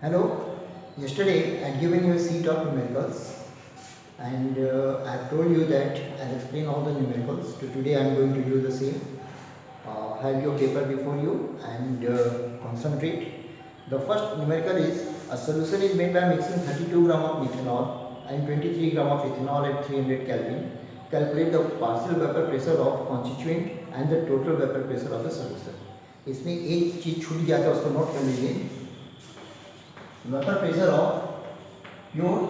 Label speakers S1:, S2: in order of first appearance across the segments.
S1: Hello, yesterday I had given you a sheet of numericals and I have told you that I'll explain all the numericals. So today I am going to do the same. Have your paper before you and concentrate. The first numerical is a solution is made by mixing 32 gram of methanol and 23 gram of ethanol at 300 Kelvin. Calculate the partial vapor pressure of constituent and the total vapor pressure of the solution. इसमें एक चीज छूट गया था उसको note कर लीजिए. Vapor pressure of pure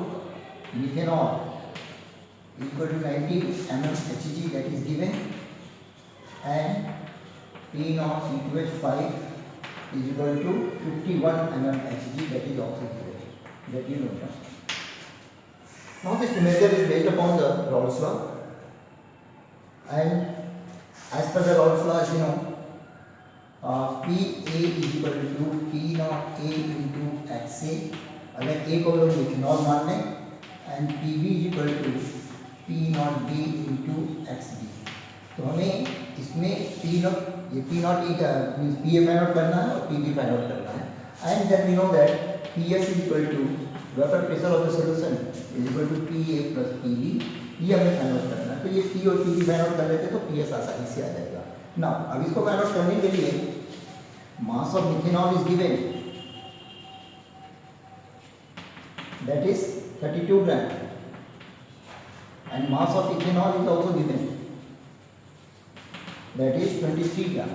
S1: methanol is equal to 90 mmHg, that is given, and P naught C2H5 is equal to 51 mmHg, that is also given, that you know. Now this numerical is based upon the Raoult's law, and as per the Raoult's law, you know, PA is equal to P naught A into XA. अगर A को लोग methanol मान लें and PB is equal to P naught B into XB. तो हमें इसमें P naught E का means PA find out करना है और PB फाइंड आउट करना है. And then we know that PS is equal to vapor pressure of the solution is equal to PA plus PB. ये हमें फाइंड आउट करना है. तो ये P और PB फाइंड आउट कर लेते तो PS आसानी से आ जाएगा. Now अब इसको फाइंड आउट करने के लिए mass of methanol is given, that is 32 gram, and mass of ethanol is also given, that is 23 gram.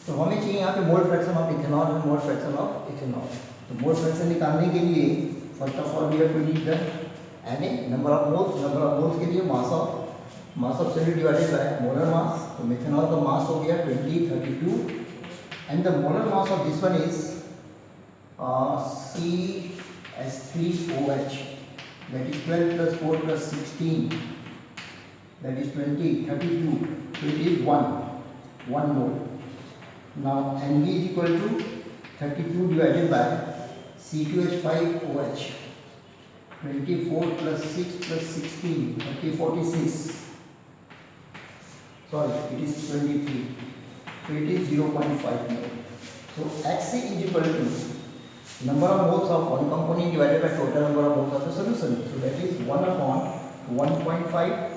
S1: तो हमें चाहिए यहाँ पे मोल फ्रैक्शन ऑफ इथेनॉल और मोल फ्रैक्शन ऑफ इथेनॉल. तो मोल फ्रैक्शन निकालने के लिए first of all we have to need the number of moles के लिए mass of solute divided by molar mass. तो मिथेनॉल का मास हो गया 32 and the molar mass of this one is CH3OH, that is 12 plus 4 plus 16, that is 20, 32, so it is 1 mole. Now Nb is equal to 32 divided by C2H5OH, 24 plus 6 plus 16, 46, sorry it is 23. So it is 0.5 mole. So Xa is equal to number of moles of one component divided by total number of moles of the solution. So that is 1 upon 1.5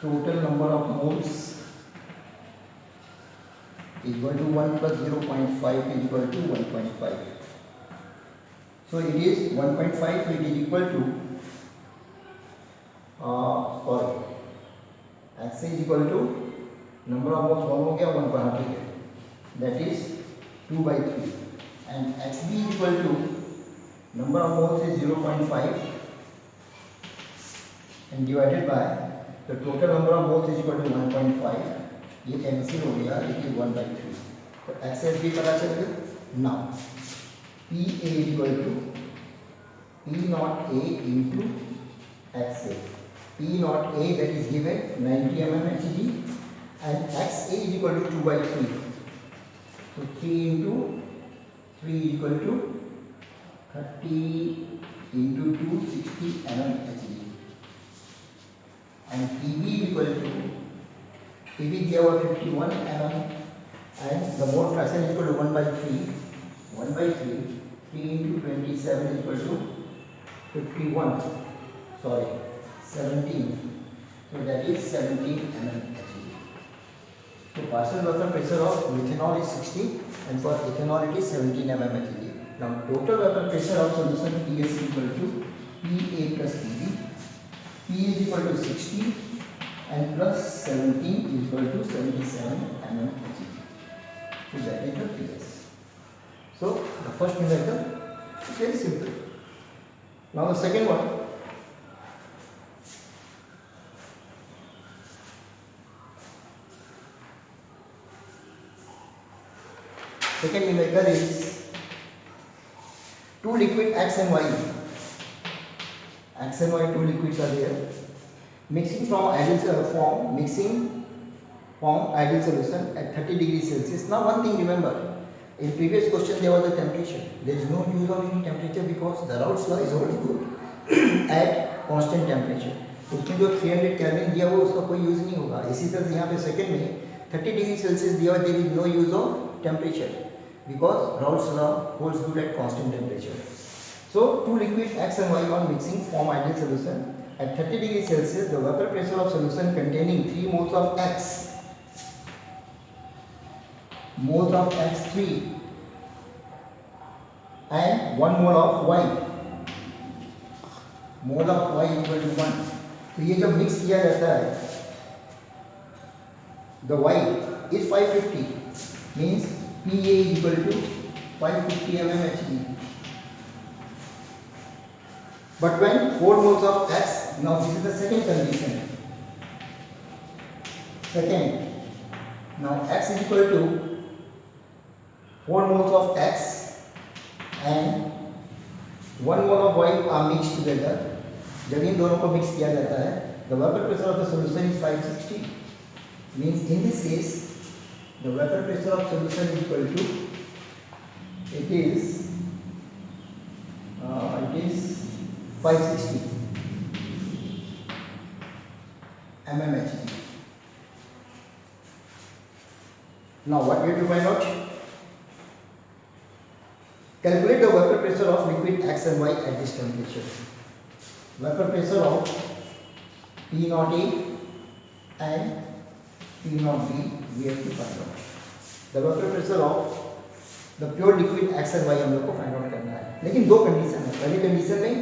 S1: total number of moles is equal to 1 plus 0.5 is equal to 1.5. So it is 1.5, so it is equal to Xa is equal to number of moles 1 हो गया 1 पर हट गया, that is 2/3, and Xb is equal to number of moles is 0.5 and divided by the total number of moles is equal to 1.5. ये cancel हो गया, it is 1/3. तो XSB पता चल गया. Now PA is equal to P naught A into XA. P naught A, that is given 90 mmHg, and Xa is equal to 2/3. So 3 into 3 is equal to 30 into 2, 60 mmHg. And Pb is equal to, Pb दिया हुआ 51 mm, and the mole fraction is equal to 1/3. 3 into 27 is equal to 51. Sorry, 17. So that is 17 mmHg. So partial vapor pressure of methanol is 60 and for ethanol it is 17 mmHg. Now total vapor pressure of solution PS is equal to PA plus PB. P is equal to 60 and plus 17 is equal to 77 mmHg. So that is the PS. So the first numerical is very simple. Now the second one. Second numerical is two liquid X and Y. X and Y, two liquids are there. Mixing from ideal solution at 30 degrees Celsius. Now one thing remember, in previous question there was the temperature. There is no use of any temperature because the Raoult's law is only good at constant temperature. उसमें जो 300 kelvin दिया हुआ उसका कोई use नहीं होगा. इसी तरह से यहाँ पे सेकंड में 30 डिग्री सेल्सियस दिया हुआ, there is no use of temperature. because Raoult's law holds good at constant temperature. So two liquid X and Y on mixing form ideal solution. At 30 degrees Celsius, the vapor pressure of solution containing 3 moles of X, X3 and 1 mole of Y, equal to 1. तो ये जब mix किया जाता है, the Y is 550, means PA is equal to 550 mmHg. But when 4 moles of X, now this is the second condition. Now X is equal to 4 moles of X and 1 mole of Y are mixed together. जब इन दोनों को mix किया जाता है, the vapor pressure of the solution is 560. Means in this case, the vapor pressure of solution is equal to, it is 560 mmHg. Now what we have to find out? Calculate the vapor pressure of liquid X and Y at this temperature. Vapor pressure of P0A and P0B we have to find out. The vapor pressure of the pure liquid X and Y हम लोग को find out करना है, लेकिन दो condition है. पहली condition में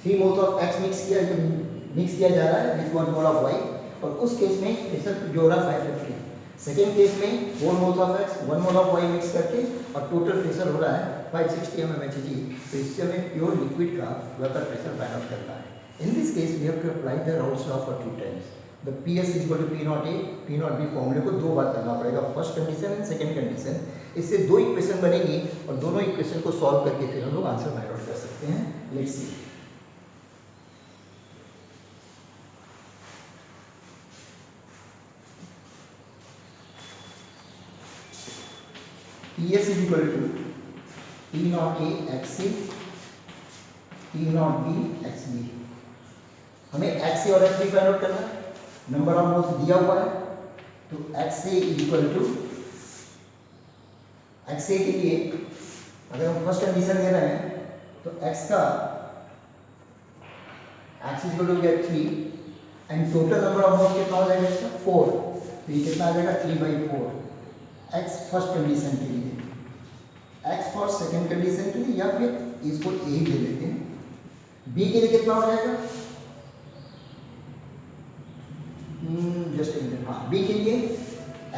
S1: 3 मोल्स ऑफ X मिक्स किया जा रहा है विद 1 मोल ऑफ Y, और उस केस में प्रेशर जो हो रहा है 550. सेकेंड केस में 4 moles of X 1 mole of Y mix करके और टोटल प्रेशर हो रहा है 560 mmHg. तो इससे हमें प्योर लिक्विड का वेपर प्रेशर फाइंड आउट करना है. In this case we have to apply the Raoult's law for 2 times. The PS is equal to P0A P0B फॉर्मूले को दो बार करना पड़ेगा, first condition and second condition. इससे दो इक्वेशन बनेगी और दोनों इक्वेशन को सॉल्व करके फिर हम लोग आंसर फाइंड आउट कर सकते हैं. Let's see. PS is equal to P0A XA P0B XB. हमें XA और XB फाइंड आउट करना है. नंबर ऑफ मोल्स दिया हुआ है, तो XA is equal to XA के लिए अगर हम फर्स्ट कंडीशन दे रहे हैं तो X का X is equal to get 3 and total number of moles कितना हो जाएगा इसका 4. तो ये कितना आ जाएगा 3/4. X फर्स्ट कंडीशन के लिए, X फॉर सेकंड कंडीशन के लिए, या फिर इसको A ही दे देते हैं. B के लिए कितना हो जाएगा, जस्ट एक मिनट. हाँ, B के लिए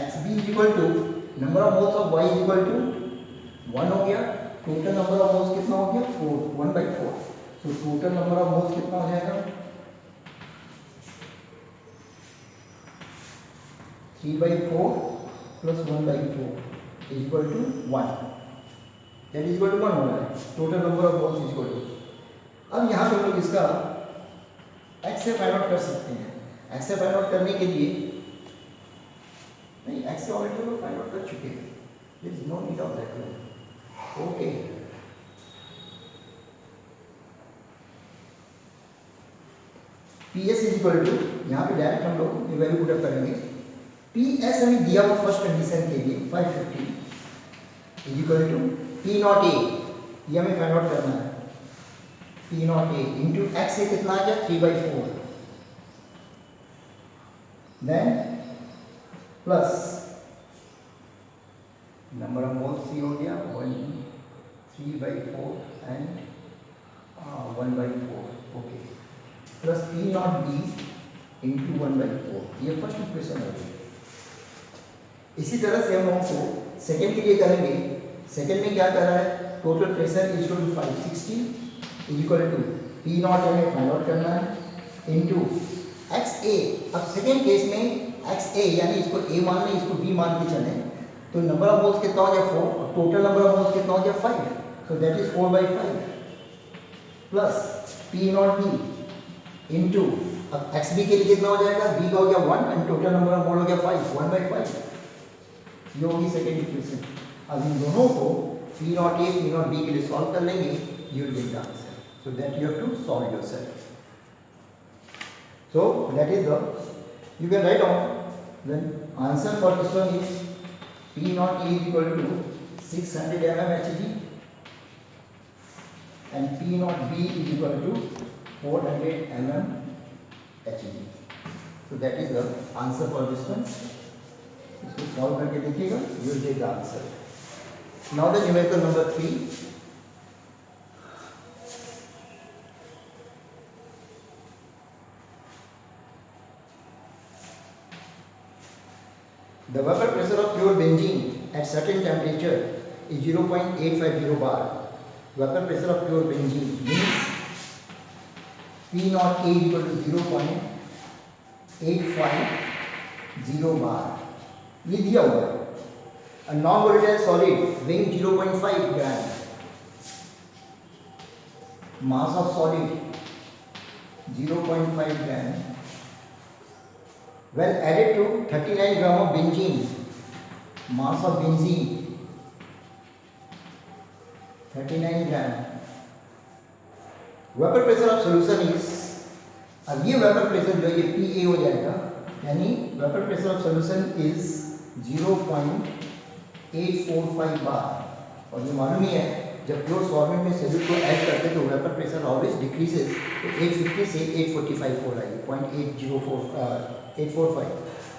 S1: XB is equal to number of moles of Y is equal to 1 हो गया. टोटल नंबर ऑफ मोल्स कितना हो गया 4 1/4. तो टोटल नंबर ऑफ मोल्स कितना हो जाएगा 3/4 plus 1/4 is equal to 1. That is equal to 1 हो रहा है. Total number of moles is equal to. अब यहाँ पे हम लोग इसका X से फाइंड आउट कर सकते हैं. X से फाइंड आउट करने के लिए नहीं, X से ऑलरेडी हम लोग फाइंड आउट कर चुके हैं. There is no need of that one. Okay, PS is equal to, यहाँ पे डायरेक्ट हम लोग वैल्यू पुट अप करेंगे. PS हमें दिया हुआ फर्स्ट कंडीशन के लिए 550 इज इक्वल टू P0A, ये हमें फाइंड आउट करना है. P0A इंटू X से कितना आ गया 3/4, then plus number of moles 3 हो गया 3/4 and 1/4. Okay, plus P0B into 1/4. ये फर्स्ट इक्वेशन हो गई. इसी तरह से हम लोगों को सेकेंड के लिए करेंगे. सेकेंड में क्या कर रहा है, total pressure is equal to 560 is equal to P0 हमें फाइंड आउट करना है इनटू XA. अब सेकेंड केस में XA यानी इसको A मान लें, इसको B मान के चलें, तो नंबर ऑफ मोल्स कितना हो गया 4 और टोटल नंबर ऑफ मोल्स कितना हो गया 5. So that is 4/5 plus P0B into, अब XB के लिए कितना हो जाएगा, B का हो गया 1 and total number of mole हो गया 5 1/5. ये होगी सेकेंड इक्वेशन. अब इन दोनों को P0A P0B के लिए सॉल्व कर लेंगे, you will get the answer. So that you have to solve yourself. So that is the, you can write down, then answer for this one is P0A is equal to 600 mm Hg and P naught B is equal to 400 mm Hg. So that is the answer for this one. इसको solve करके देखिएगा, you will get the answer. Now the numerical number 3. The vapor pressure of pure benzene at certain temperature is 0.850 bar. Vapor pressure of pure benzene means P naught A is equal to 0.850 bar. ये दिया हुआ है. A non-volatile solid weighing 0.5 gram. Mass of solid 0.5 gram. When added to 39 gram of benzene, mass of benzene 39 gram. Vapor pressure of solution is, अब ये vapor pressure जो ये PA हो जाएगा, यानी vapor pressure of solution is 0.845 बार. और ये मालूम ही है जब प्योर सॉल्वेंट में सोल्यूट को ऐड करते हैं तो वेपर प्रेशर ऑलवेज डिक्रीजेस, तो 850 से 845 हो रहा है, 0.845.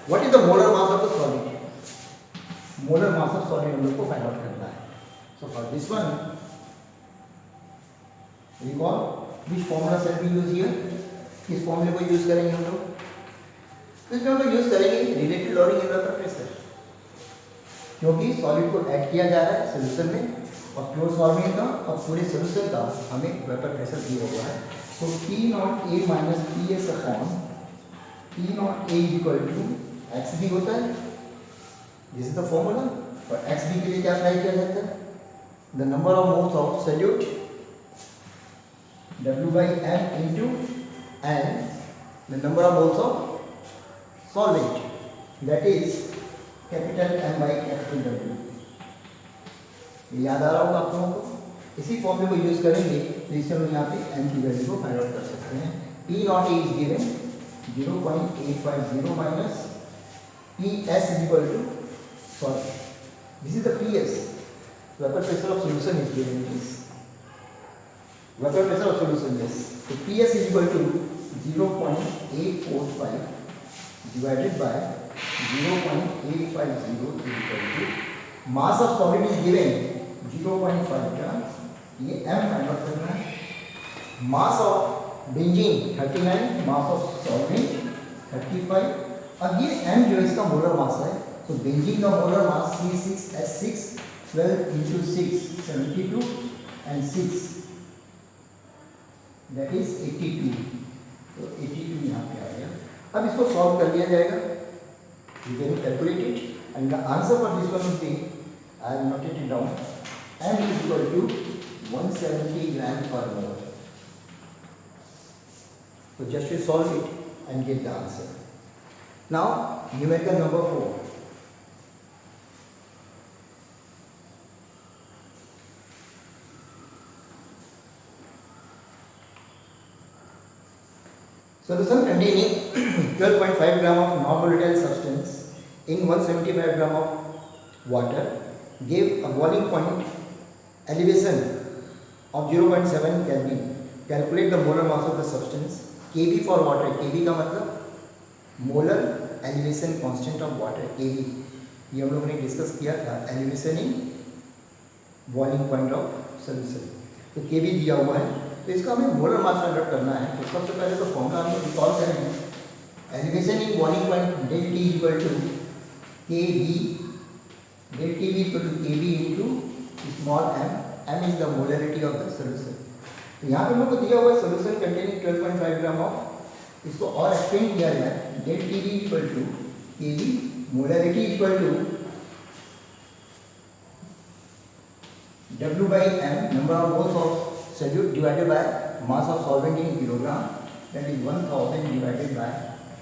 S1: What is the molar mass of the solid? Molar mass of solid हम लोग को फाइंड आउट करना है. So for this one recall which formula shall be use here. किस फॉर्मूले को यूज करेंगे हम लोग? इसमें हम लोग यूज करेंगे relative lowering in vapour pressure, क्योंकि सॉलिड को ऐड किया जा रहा है सोल्यूशन में और प्योर सॉल्वेंट का और पूरे सोल्यूशन का हमें वेपर प्रेशर दिया हुआ है. सो P naught A minus PS upon P naught A is equal to XB होता है. This is the formula. और XB के लिए क्या अप्लाई किया जाता है? The number of moles of solute W by M into and the number of moles of solvent, that is capital M by capital W. ये याद आ रहा होगा आप लोगों को. इसी फॉर्मूले को यूज करेंगे तो इससे हम यहाँ पे M की वैल्यू को फाइंड आउट कर सकते हैं. P naught A is given 0.850 minus PS is equal to, sorry, this is the PS, vapor pressure of solution is given this. Vapor pressure of solution, yes. So PS is equal to 0.845 divided by 0.850 is equal to mass of solid is given 0.5 grams. ये M find out करना है. Mass of benzene 39, mass of solvent 35. अब ये M जो इसका molar mass है, तो benzene का molar mass C6H6 12 into 6 72 and 6 that is 82. तो 82 यहाँ पे आ गया. अब इसको सॉल्व कर लिया जाएगा. You can calculate it and the answer for this one will be, I have noted it down, M is equal to 170 gram per mole. So just to solve it and get the answer. Now numerical number 4. Solution containing 12.5 gram of non-volatile substance in 175 gram of water gave a boiling point elevation of 0.7 Kelvin. Calculate the molar mass of the substance. Kb for water. Kb का मतलब molar elevation constant of water. Kb ये हम लोगों ने discuss किया था. elevation in boiling point of solution. तो Kb दिया हुआ है, तो इसका हमें मोलर मास फाइंड आउट करना है. तो सबसे पहले तो फॉर्मूला हम रिकॉल करेंगे. Elevation in boiling point del T equal to Kb, del Tb equal to Kb into small m. m is the molarity of the solution. तो यहाँ पे हम लोग को दिया हुआ है सॉल्यूशन कंटेनिंग 12.5 ग्राम ऑफ, इसको और एक्सप्लेन किया जाए. Del Tb equal to Kb, molarity equal to W by m, number of moles of solute divided by mass of solvent in kilogram, that is 1000 divided by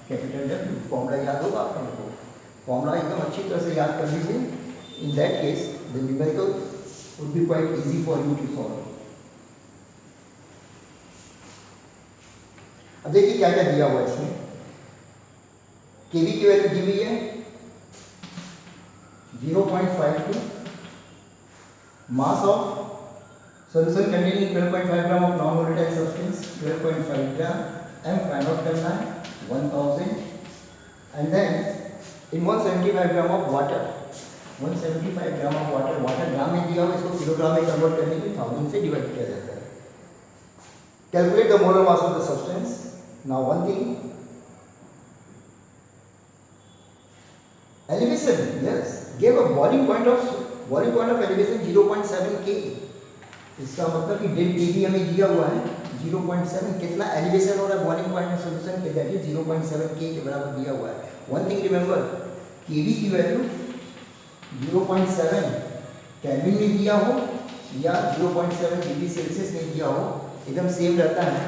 S1: capital W. Formula याद होगा आप लोगों को. Formula एकदम अच्छी तरह से याद कर लीजिए. In that case the numerical would be quite easy for you to solve. अब देखिए क्या क्या दिया हुआ है इसमें. Kb की वैल्यू दी हुई है 0.52 Mass of solution containing 12.5 gram of non-volatile substance, 12.5 gram, m find out करना है 1000, and then in 175 gram of water, 175 gram of water, water gram में दिया हुआ, इसको किलोग्राम में कन्वर्ट करने के लिए 1000 से डिवाइड किया जाता है. Calculate the molar mass of the substance. Now one thing, elevation, yes, gave a boiling point of elevation 0.7 K. इसका मतलब कि डेल टीबी हमें दिया हुआ है 0.7. कितना एलिवेशन हो रहा है बॉइलिंग पॉइंट में सॉल्यूशन के, दैट इज 0.7 K के बराबर दिया हुआ है. वन थिंग रिमेंबर, केवी की वैल्यू 0.7 केल्विन में दिया हो या 0.7 डिग्री सेल्सियस में दिया हो, एकदम सेम रहता है.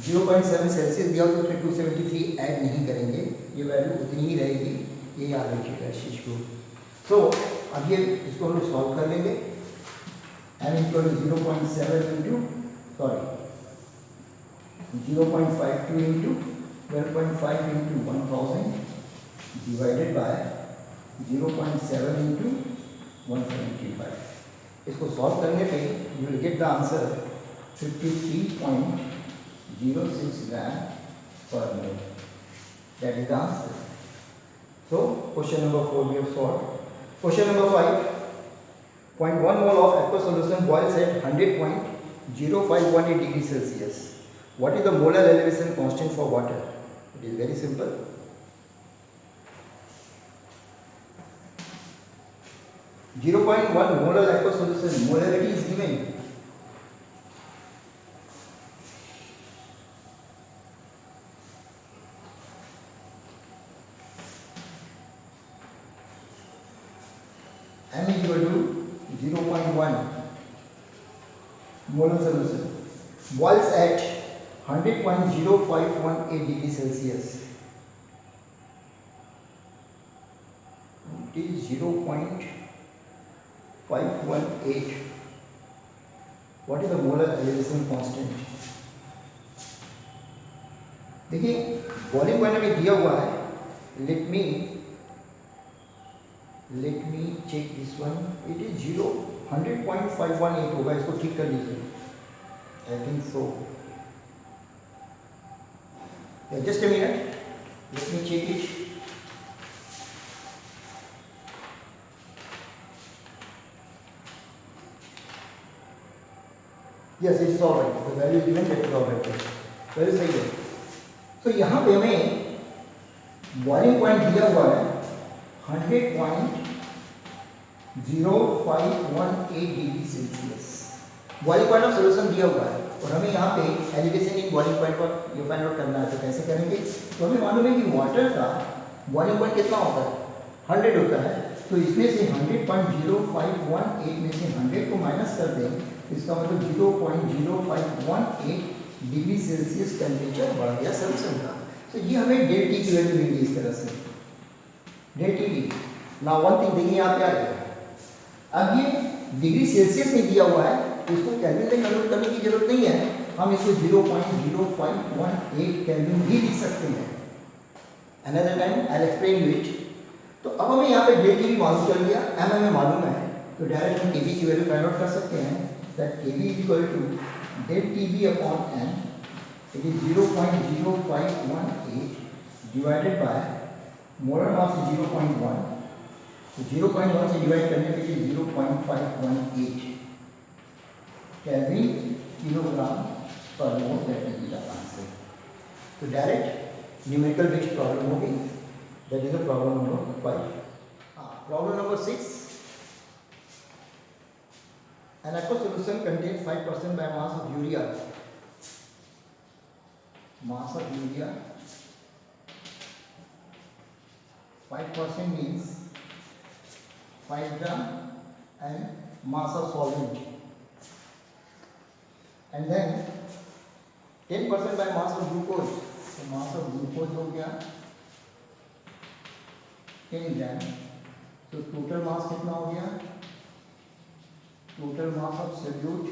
S1: 0.7 सेल्सियस दिया हो तो उसमें 273 ऐड नहीं करेंगे, ये वैल्यू उतनी ही रहेगी. ये याद रखिएगा इस चीज़ को. तो अब ये इसको हम लोग सॉल्व कर लेंगे. m equal to 0.7 into 0.52 into 12.5 into 1000 divided by 0.7 into 175. इसको सॉल्व करने पे you will get the answer 53.06 gram per mole. That is the answer. So question number 4 we have solved. Question number 5. 0.1 mole of aqueous solution boils at 100.0518 degrees Celsius. What is the molar elevation constant for water? It is very simple. .1 molar aqueous solution, molarity is given. M is equal to 0.1 molar solution boils at 100.0518 degrees Celsius. It is 0.518. What is the molar elevation constant? देखिए boiling point में दिया हुआ है. Let me check this one. It is 100.518 होगा. इसको ठीक कर लीजिए. I think so. Just a minute, let me check it. Yes, it is alright. The value given, that is alright. Value सही है. तो यहाँ पे हमें बॉइलिंग पॉइंट दिया हुआ है 100.0518 degree Celsius. Boiling point of solution दिया हुआ है और हमें यहाँ पे एलिवेशन इन बॉइलिंग पॉइंट पर ये फाइंड आउट करना है. तो कैसे करेंगे? तो हमें मालूम है कि वाटर का बॉइलिंग पॉइंट कितना होता है, 100 होता है. तो इसमें से 100.0518 में से 100 को माइनस कर दें, इसका मतलब 0.0518 डिग्री सेल्सियस टेम्परेचर बढ़ गया सॉल्यूशन का. तो ये हमें डेल टी की वैल्यू मिली इस तरह से, डेल टी. ना वन थिंग देखिए यहाँ पे आ गया. अब ये डिग्री सेल्सियस में दिया हुआ है, तो इसको केल्विन में कन्वर्ट करने की जरूरत नहीं है. हम इसको 0.0518 केल्विन भी लिख सकते हैं. Another time I will explain you it. तो अब हमें यहाँ पे डेल टी भी मालूम कर लिया, एम हमें मालूम है, तो डायरेक्ट हम केवी की वैल्यू फाइंड आउट कर सकते हैं. That KV is equal to del TB upon M. It is 0.0518 divided by molar mass 0.1. तो 0.1 से डिवाइड करने पे 0.518 kelvin kilogram per mole. That is the answer. तो डायरेक्ट न्यूमेरिकल बेस्ड प्रॉब्लम होगी. That is the problem number 5. Problem number 6. An aqueous solution contains 5% by mass of urea. Mass of urea 5% means 5 gram, and mass of solvent, and then 10% by mass of glucose. So mass of glucose हो गया 10 ग्राम. तो total mass कितना हो गया? Total mass of solute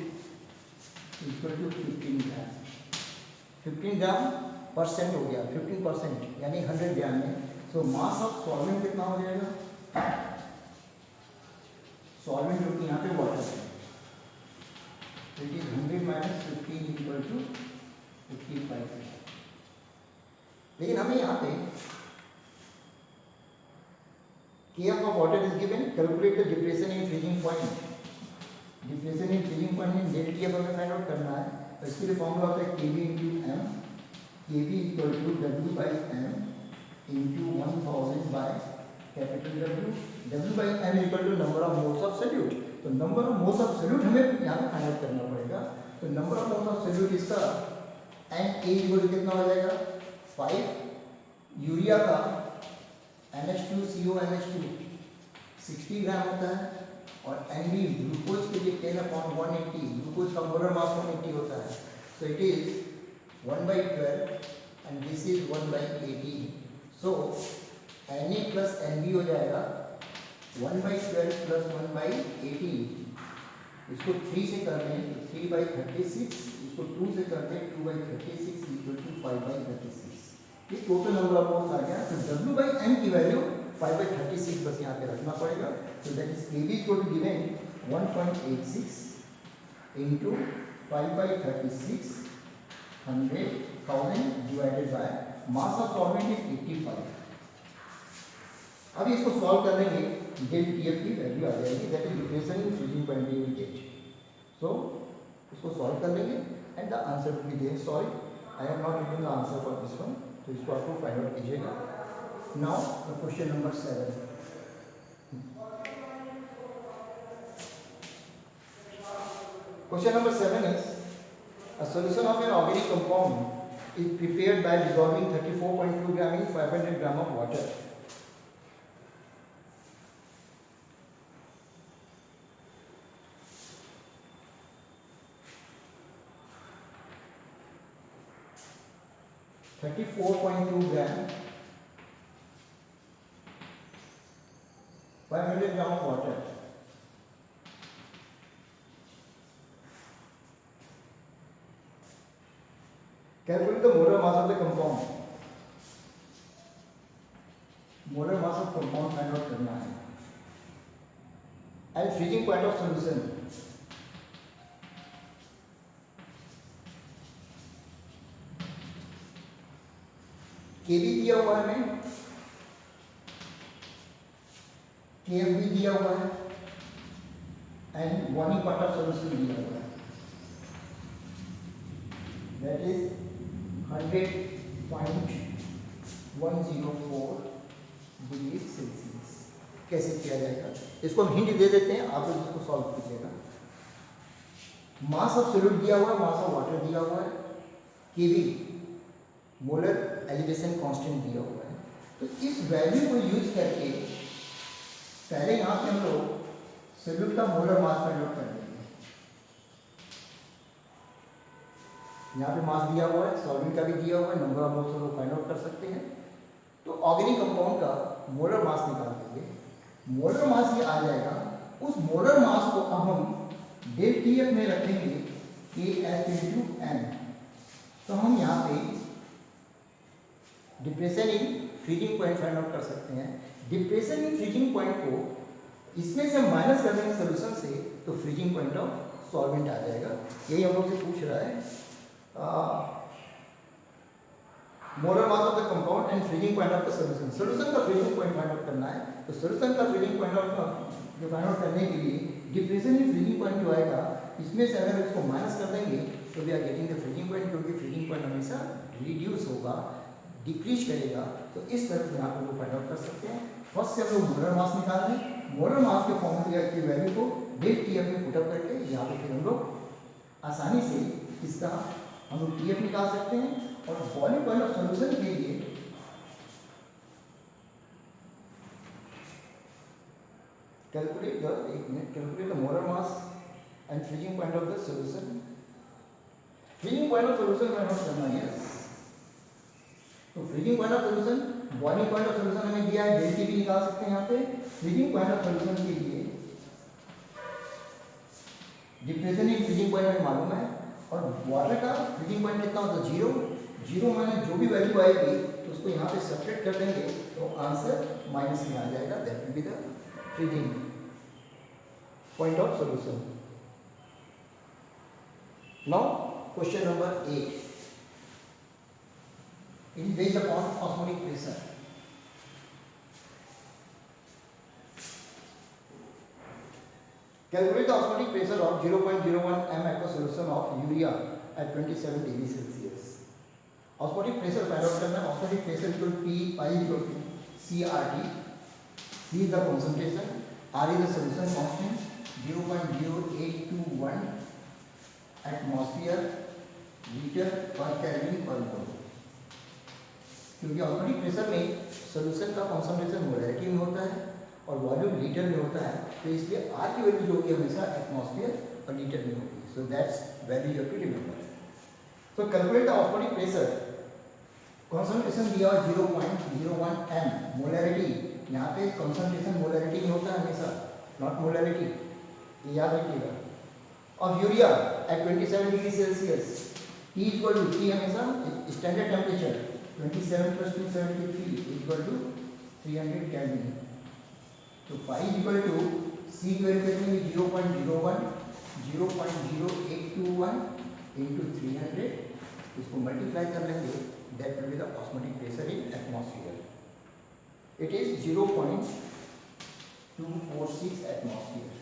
S1: equal to 15 gram. 15 gram percent हो गया, 15% यानी 100 ग्राम में. सो मास ऑफ सॉल्वेंट कितना हो जाएगा? सॉल्वेंट जो कि यहाँ पे वाटर है, So it is 100 minus 15 equal to 55. लेकिन हमें यहाँ पे kf of water is given. Calculate the depression in freezing point. Depression in freezing point में del TF हमें फाइंड आउट करना है. तो इसके लिए फॉर्मूला होता है kV into m. kV equal to W by m into 1000 by capital W. W by m equal to number of moles of solute. तो number of moles of solute हमें यहाँ पे फाइंड आउट करना पड़ेगा. तो number of moles of solute इसका N A equal to कितना हो जाएगा 5. यूरिया का NH2CONH2 60 ग्राम होता है और NB ग्लूकोज के लिए 10/180. ग्लूकोज का मोलर मास 180 होता है. So it is 1/12 and this is 1/18. So Na plus NB हो जाएगा 1/12 प्लस 1/18. इसको 3 से कर दें तो 3/36. इसको 2 से कर दें 2/36 इक्वल टू 5/36. ये टोटल नंबर ऑफ मोल्स आ गया. तो W by M की वैल्यू 5/36 बस यहाँ पे रखना पड़ेगा. तो that is Kb equal to given 1.86 into 5/36 100,000 divided by mass of solvent is 85. अब इसको सॉल्व कर लेंगे डेल टीएफ की वैल्यू आ जाएगी. That is depression in freezing point we will get. So इसको सॉल्व कर लेंगे and the answer will be there. Sorry I have not written the answer for this one. तो इसको आपको फाइंड आउट कीजिएगा. Now the question number 7. Question number 7 is a solution of an organic compound is prepared by dissolving 34.2 gram in 500 gram of water. (34.2 gram) 500 gram of water. Calculate the molar mass of the compound. Molar mass of compound find out करना है. And freezing point of solution. Kb दिया हुआ है हमें, Kf भी दिया हुआ है and boiling point of solution दिया हुआ है. That is 100.104 degree Celsius. कैसे किया जाएगा इसको हम हिंट दे देते हैं, आप लोग इसको सॉल्व कीजिएगा. मास ऑफ सॉल्यूट दिया हुआ है, मास ऑफ वाटर दिया हुआ है, Kb मोलर एलिवेशन कांस्टेंट दिया हुआ है. तो इस वैल्यू को यूज करके पहले यहाँ पे हम लोग सॉल्यूट का मोलर मास फाइंड आउट कर देंगे. यहाँ पे मास दिया हुआ है, सॉल्वेंट का भी दिया हुआ है, नंबर ऑफ मोल्स को फाइंड आउट कर सकते हैं. तो ऑर्गेनिक कंपाउंड का मोलर मास निकाल देंगे. मोलर मास ये आ जाएगा. उस मोलर मास को अब हम डेल टीएफ में रखेंगे Kf/m. तो हम यहाँ पे depression in freezing point find out कर सकते हैं. डिप्रेशन इन फ्रीजिंग पॉइंट को इसमें से माइनस कर देंगे सोल्यूशन से तो फ्रीजिंग पॉइंट ऑफ सॉल्वेंट आ जाएगा. यही हम लोग से पूछ रहा है. Molar mass of the compound and freezing point of the solution. Solution का फ्रीजिंग पॉइंट फाइंड आउट करना है. तो सोल्यूशन का फ्रीजिंग पॉइंट ऑफ जो फाइंड आउट करने के लिए डिप्रेशन इन फ्रीजिंग पॉइंट जो आएगा इसमें से अगर इसको माइनस कर देंगे तो we are getting the freezing point, क्योंकि फ्रीजिंग पॉइंट हमेशा रिड्यूस होगा, डिक्रीज करेगा. तो इस तरह से यहाँ पर लोग फाइंड आउट कर सकते हैं. फर्स्ट से हम लोग मोलर मास निकाल रहे हैं. मोलर मास के फॉर्मूले की वैल्यू को डेल टीएफ में पुटअप करके यहाँ पे फिर हम लोग आसानी से इसका हम लोग टीएफ निकाल सकते हैं. और बॉइलिंग पॉइंट ऑफ सॉल्यूशन के लिए calculate the molar mass and freezing point of the solution. Freezing point of solution find out करना है. तो freezing point of solution, boiling point of solution हमें दिया है, डेल टी भी निकाल सकते हैं यहाँ पे. फ्रीजिंग पॉइंट ऑफ सॉल्यूशन के लिए डिप्रेशन इन फ्रीजिंग पॉइंट हमें मालूम है और वाटर का फ्रीजिंग पॉइंट कितना होता है 0. 0 माने जो भी वैल्यू आएगी तो उसको यहाँ पे सब्ट्रैक्ट कर देंगे तो आंसर माइनस में आ जाएगा. That will be the freezing point of solution. Now question number 8. It is based upon osmotic pressure. Calculate the osmotic pressure of 0.01 m aqueous solution of urea at 27 degrees Celsius. Osmotic pressure find out करना है. Osmotic pressure equal P pi equal to CRT. C is the concentration, R is the solution constant, 0.0821 atmosphere liter per Kelvin per mole. क्योंकि osmotic pressure में solution का concentration molarity में होता है और volume litre में होता है, तो इसलिए आर की वैल्यू जो होगी हमेशा एटमॉस्फेयर और लीटर में होगी. So that's value you have to remember. So calculate the osmotic pressure. Concentration दिया हुआ 0.01 m. मोलैरिटी यहाँ पे कॉन्सेंट्रेशन मोलैरिटी में होता है हमेशा, नॉट मोलैरिटी, ये याद रखिएगा. Of urea at 27 degree Celsius. T equal to, T हमेशा standard temperature 27 plus 273 equal to 300 Kelvin. तो pi equal to C की वैल्यू कितनी है? 0.01 0.0821 into 300. इसको मल्टीप्लाई कर लेंगे. That will be the osmotic pressure in atmosphere. It is 0.246 atmosphere.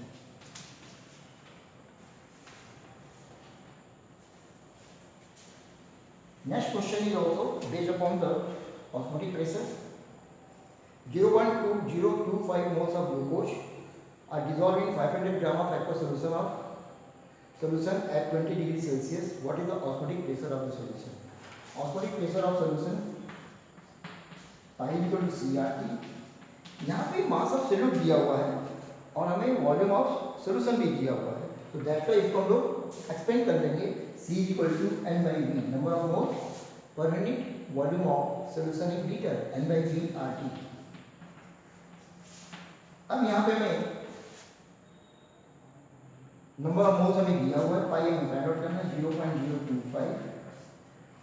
S1: Next question is also based upon the osmotic pressure. 0.2025 moles of glucose are dissolved in 500 gram of aqueous solution at 20 degrees Celsius. What is the osmotic pressure of the solution? Osmotic pressure of solution pi equal to CRT. यहाँ पे मास of solute दिया हुआ है और हमें volume of solution भी दिया हुआ है, तो दैट्स व्हाई इसको हम लोग एक्सपेंड कर लेंगे. C equal to N by V, number of moles per minute, volume of solution in liter, N by V RT. अब यहाँ पे हमें नंबर ऑफ मोल्स हमें दिया हुआ है, पाई हमें फाइंड आउट करना है 0.025.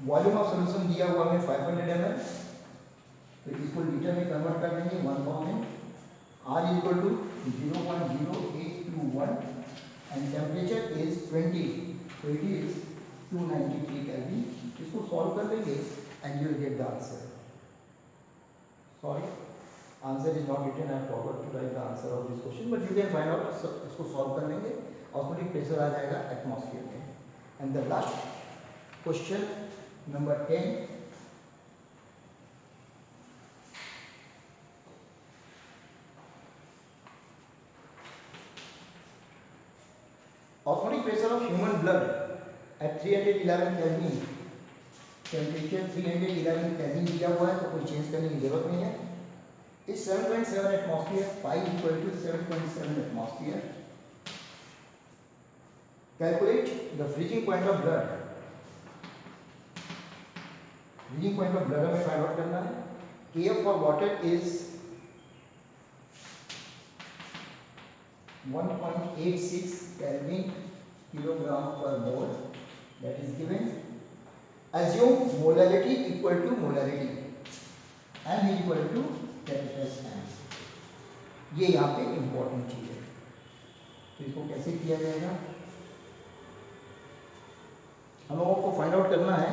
S1: वॉल्यूम ऑफ सॉल्यूशन दिया हुआ हमें 500 ml, तो इसको लीटर में कन्वर्ट कर देंगे 1000. R is equal to 0.0821 and temperature is 20, so it is 293 Kelvin. इसको सॉल्व कर लेंगे and you will get the answer. Sorry, answer is not written. I forgot to write the answer of this question, but you can find out. इसको solve कर लेंगे. Osmotic pressure आ जाएगा atmosphere में. And the last question number 10. Osmotic pressure of human blood at 311 Kelvin, temperature 311 Kelvin दिया हुआ है, तो कोई चेंज करने की जरूरत नहीं है. इस 7.7 atmosphere, pi equal to 7.7 atmosphere. Calculate the freezing point of blood. Freezing point of blood हमें फाइंड आउट करना है. KF for water is 1.86 Kelvin kilogram per mole, that is given. Assume molarity equal to molarity, m equal to capital M. ये यहाँ पे important चीज है. तो इसको कैसे किया जाएगा? हम लोगों को फाइंड आउट करना है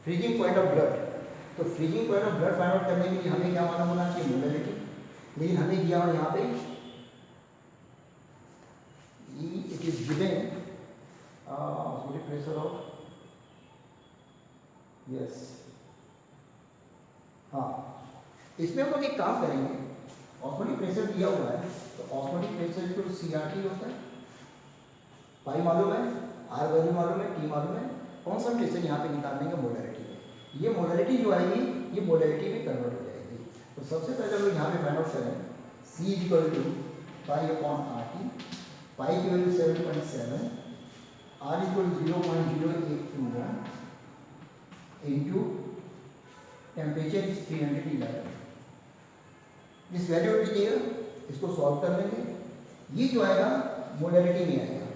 S1: फ्रीजिंग पॉइंट ऑफ ब्लड. तो freezing point of blood find out करने के लिए हमें क्या मालूम होना चाहिए? मोलैरिटी. लेकिन हमें दिया हुआ यहाँ पे it is given osmotic pressure of, yes, हाँ, इसमें हम लोग एक काम करेंगे. ऑस्मोटिक प्रेशर दिया हुआ है, तो osmotic pressure equal to CRT होता है. पाई मालूम है, R वैल्यू मालूम है, T मालूम है. कॉन्सेंट्रेशन यहाँ पे निकाल देंगे मोलैरिटी में. ये मोलैरिटी जो आएगी ये मोलैरिटी में कन्वर्ट हो जाएगी. तो सबसे पहले हम लोग यहाँ पे फाइंड आउट करें. C equal to pi upon RT. Pi की value 7.7, R equal to 0.0821 into temperature is 311. इस वैल्यू लीजिएगा, इसको सॉल्व कर लेंगे. ये जो आएगा मोलैरिटी में आएगा.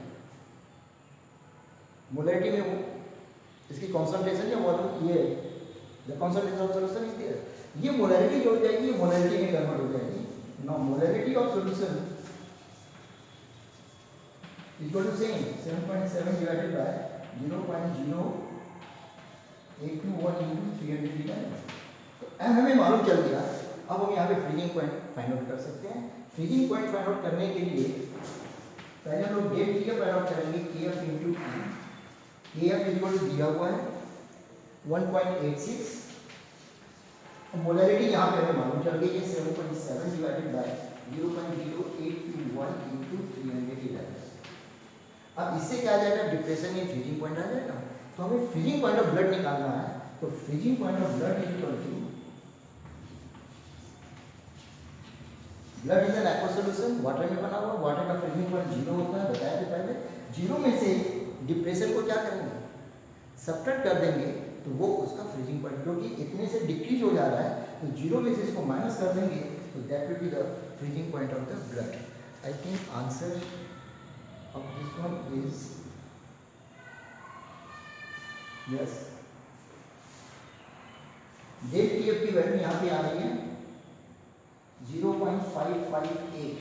S1: मोलैरिटी में वो इसकी कॉन्सेंट्रेशन या वॉल्यूम, ये the concentration of solution is there. ये मोलैरिटी जो हो जाएगी ये मोलैरिटी में कन्वर्ट हो जाएगी. Now molarity of solution equal to same 7.7 divided by 0.0821 into 300 तो एम हमें मालूम चल गया। अब हम यहाँ पे फ्रीजिंग पॉइंट फाइंड आउट कर सकते हैं। फ्रीजिंग पॉइंट फाइंड आउट करने के लिए पहले हम लोग डेट टी फाइंड आउट करेंगे, के एफ इंटू टी। के एफ इक्वल टू दिया हुआ है 1.86। मोलैरिटी यहाँ पे हमें मालूम चल गई है 7.7 डिवाइडेड बाय 0.0821 इंटू 311। अब इससे क्या आ जाएगा, डिप्रेशन इन फ्रीजिंग पॉइंट आ जाएगा। तो हमें फ्रीजिंग पॉइंट ऑफ ब्लड निकालना है। तो freezing point of blood is equal to, blood is an aqua solution, water में बना हुआ। वाटर का फ्रीजिंग पॉइंट 0 होता है, बताया था पहले। 0 में से डिप्रेशन को क्या करेंगे, सब्ट्रैक्ट कर देंगे, तो वो उसका फ्रीजिंग पॉइंट, क्योंकि इतने से डिक्रीज हो जा रहा है, तो 0 में से इसको माइनस कर देंगे, तो that will be the freezing point of the blood. I think answer of this one is yes. Del T F की वैल्यू यहाँ पे आ रही है 0.558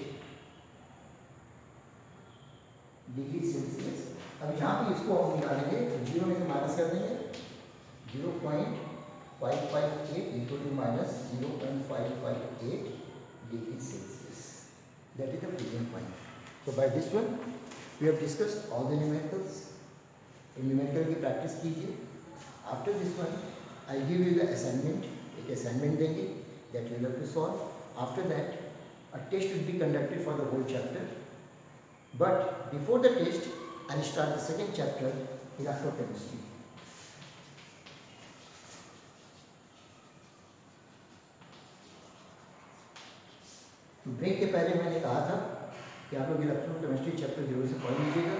S1: डिग्री सेल्सियस। अब यहाँ पे इसको हम निकालेंगे, तो 0 में से माइनस कर देंगे, 0.558 equal to minus 0.558 degree Celsius. That is the freezing point. So by this one we have discussed all the numericals. Numerical की प्रैक्टिस कीजिए। After this one I give you the assignment. एक assignment देंगे that you have to solve. After that, a test will be conducted for the whole chapter. But before the test, I'll start the second chapter, electrochemistry. तो break के पहले मैंने कहा था कि आप लोग इलेक्ट्रोकेमिस्ट्री चैप्टर जरूर से पढ़ लीजिएगा,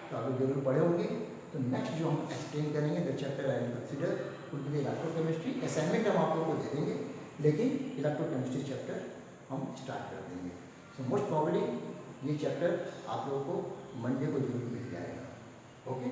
S1: तो आप लोग जरूर पढ़े होंगे। तो नेक्स्ट जो हम एक्सप्लेन करेंगे the chapter I will consider would be electrochemistry. Assignment हम आप लोग को दे देंगे, लेकिन इलेक्ट्रोकेमिस्ट्री चैप्टर हम स्टार्ट कर देंगे। सो मोस्ट प्रॉब्ली ये चैप्टर आप लोगों को मंडे को जरूर मिल जाएगा। ओके।